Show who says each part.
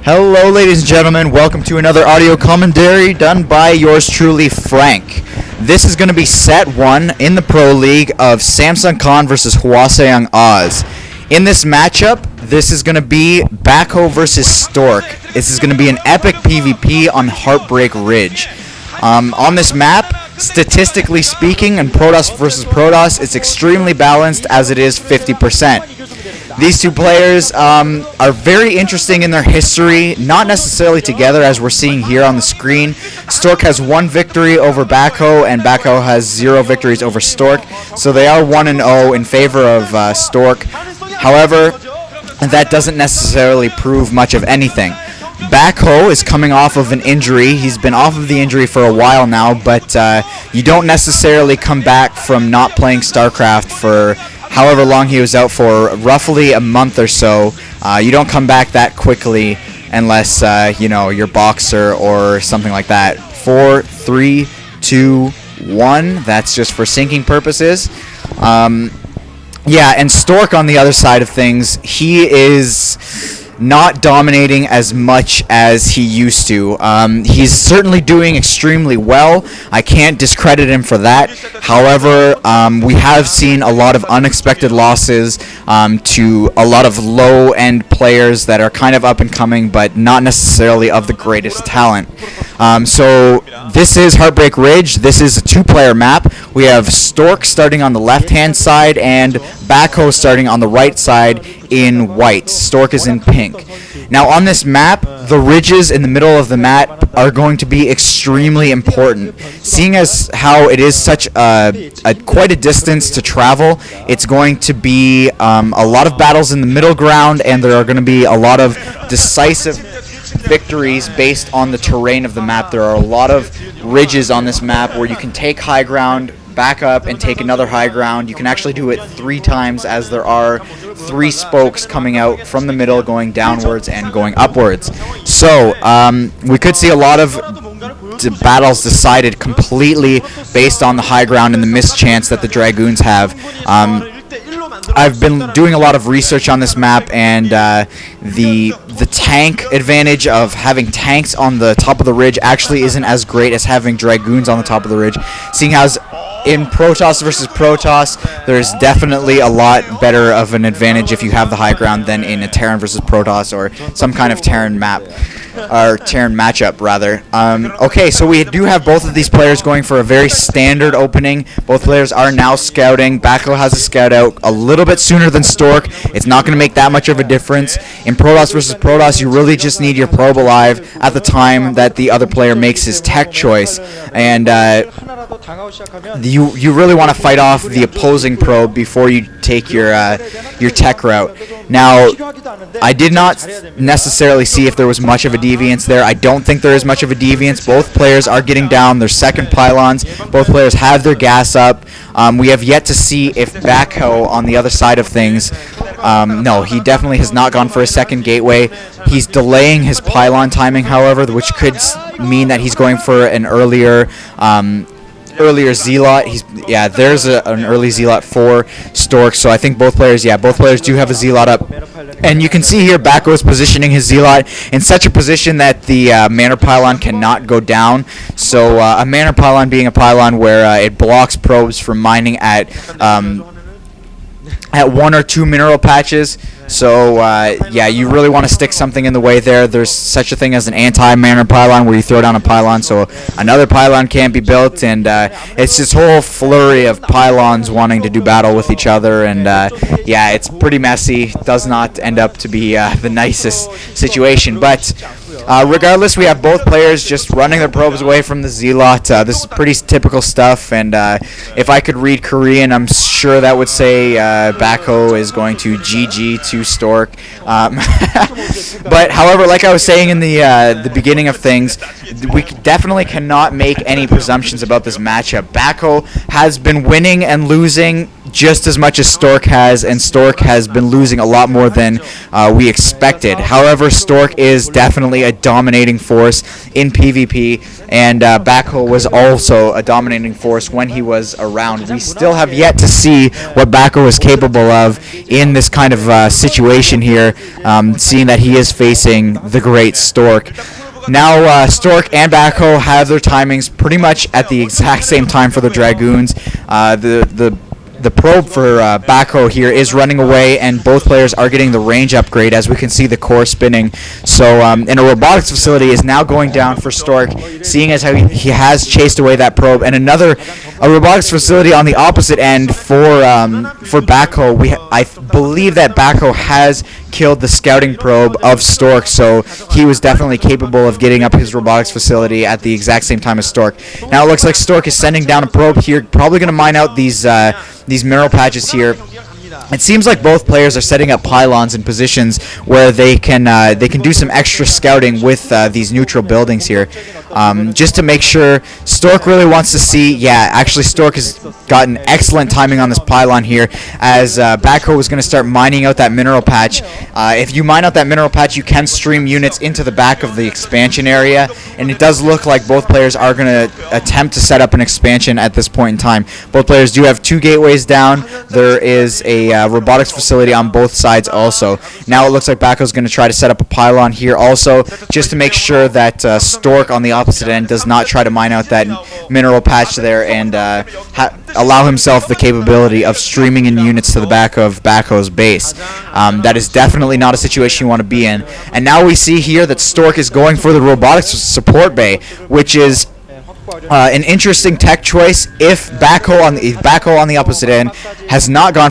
Speaker 1: Hello, ladies and gentlemen. Welcome to another audio commentary done by yours truly, Phrank. This is going to be set 1 in the Pro League of Samsung Khan versus Hwaseung Oz. In this matchup, this is going to be Backho versus Stork. This is going to be an epic PvP on Heartbreak Ridge. On this map, statistically speaking, in Protoss versus Protoss, it's extremely balanced as it is 50%. These two players are very interesting in their history, not necessarily together as we're seeing here on the screen. Stork has 1 victory over Backho, and Backho has 0 victories over Stork, so they are 1-0 in favor of Stork. However, that doesn't necessarily prove much of anything. Backho is coming off of an injury. He's been off of the injury for a while now, but you don't necessarily come back from not playing StarCraft for however long he was out for, roughly a month or so. You don't come back that quickly unless you're Boxer or something like that. 4, 3, 2, 1. That's just for syncing purposes. And Stork on the other side of things, he is not dominating as much as he used to. He's certainly doing extremely well. I can't discredit him for that. However, we have seen a lot of unexpected losses to a lot of low-end players that are kind of up and coming, but not necessarily of the greatest talent. So this is Heartbreak Ridge. This is a 2-player map. We have Stork starting on the left-hand side and Backho starting on the right side in white. Stork is in pink. Now on this map, the ridges in the middle of the map are going to be extremely important. Seeing as how it is such quite a distance to travel, it's going to be a lot of battles in the middle ground, and there are going to be a lot of decisive victories based on the terrain of the map. There are a lot of ridges on this map where you can take high ground, back up, and take another high ground. You can actually do it 3 times, as there are 3 spokes coming out from the middle, going downwards and going upwards. So we could see a lot of battles decided completely based on the high ground and the mischance that the Dragoons have. I've been doing a lot of research on this map, and the tank advantage of having tanks on the top of the ridge actually isn't as great as having Dragoons on the top of the ridge, seeing as in Protoss versus Protoss, there's definitely a lot better of an advantage if you have the high ground than in a Terran versus Protoss or some kind of Terran map, or Terran matchup rather. Okay, so we do have both of these players going for a very standard opening. Both players are now scouting. Backho has a scout out a little bit sooner than Stork. It's not going to make that much of a difference. In Protoss versus Protoss, you really just need your probe alive at the time that the other player makes his tech choice, and you really want to fight off the opposing probe before you take your tech route. Now, I did not necessarily see if there was much of a deviance there. I don't think there is much of a deviance. Both players are getting down their second pylons. Both players have their gas up. We have yet to see if Backho on the other side of things, no, he definitely has not gone for a second gateway. He's delaying his pylon timing, however, which could mean that he's going for an earlier Zealot. There's an early Zealot for Stork, so I think both players do have a Zealot up. And you can see here Backho is positioning his Zealot in such a position that the Manor Pylon cannot go down. So a Manor Pylon being a pylon where it blocks probes from mining at 1 or 2 mineral patches. So you really want to stick something in the way there. There's such a thing as an anti-manor pylon where you throw down a pylon so another pylon can't be built, and it's this whole flurry of pylons wanting to do battle with each other, and it's pretty messy. Does not end up to be the nicest situation, but regardless, we have both players just running their probes away from the Zealot. This is pretty typical stuff, and if I could read Korean, I'm sure that would say Backho is going to GG to Stork. But however, like I was saying in the beginning of things, we definitely cannot make any presumptions about this matchup. Backho has been winning and losing just as much as Stork has, and Stork has been losing a lot more than we expected. However, Stork is definitely a dominating force in PvP, and Backho was also a dominating force when he was around. We still have yet to see what Backho is capable of in this kind of situation here, seeing that he is facing the great Stork. Now, Stork and Backho have their timings pretty much at the exact same time for the Dragoons. The probe for Backho here is running away, and both players are getting the range upgrade, as we can see the core spinning. So, and a robotics facility is now going down for Stork, seeing as how he has chased away that probe, and a robotics facility on the opposite end for Backho. I believe that Backho has killed the scouting probe of Stork, so he was definitely capable of getting up his robotics facility at the exact same time as Stork. Now it looks like Stork is sending down a probe here, probably going to mine out these mineral patches here. It seems like both players are setting up pylons in positions where they can do some extra scouting with these neutral buildings here, just to make sure. Stork really wants to see. Yeah, actually, Stork has gotten excellent timing on this pylon here, as Backho was going to start mining out that mineral patch. If you mine out that mineral patch, you can stream units into the back of the expansion area, and it does look like both players are going to attempt to set up an expansion at this point in time. Both players do have 2 gateways down. There is a robotics facility on both sides also. Now it looks like Backho's going to try to set up a pylon here also, just to make sure that Stork on the opposite end does not try to mine out that mineral patch there and allow himself the capability of streaming in units to the back of Backho's base. That is definitely not a situation you want to be in. And now we see here that Stork is going for the robotics support bay, which is an interesting tech choice if Backho on the opposite end has not gone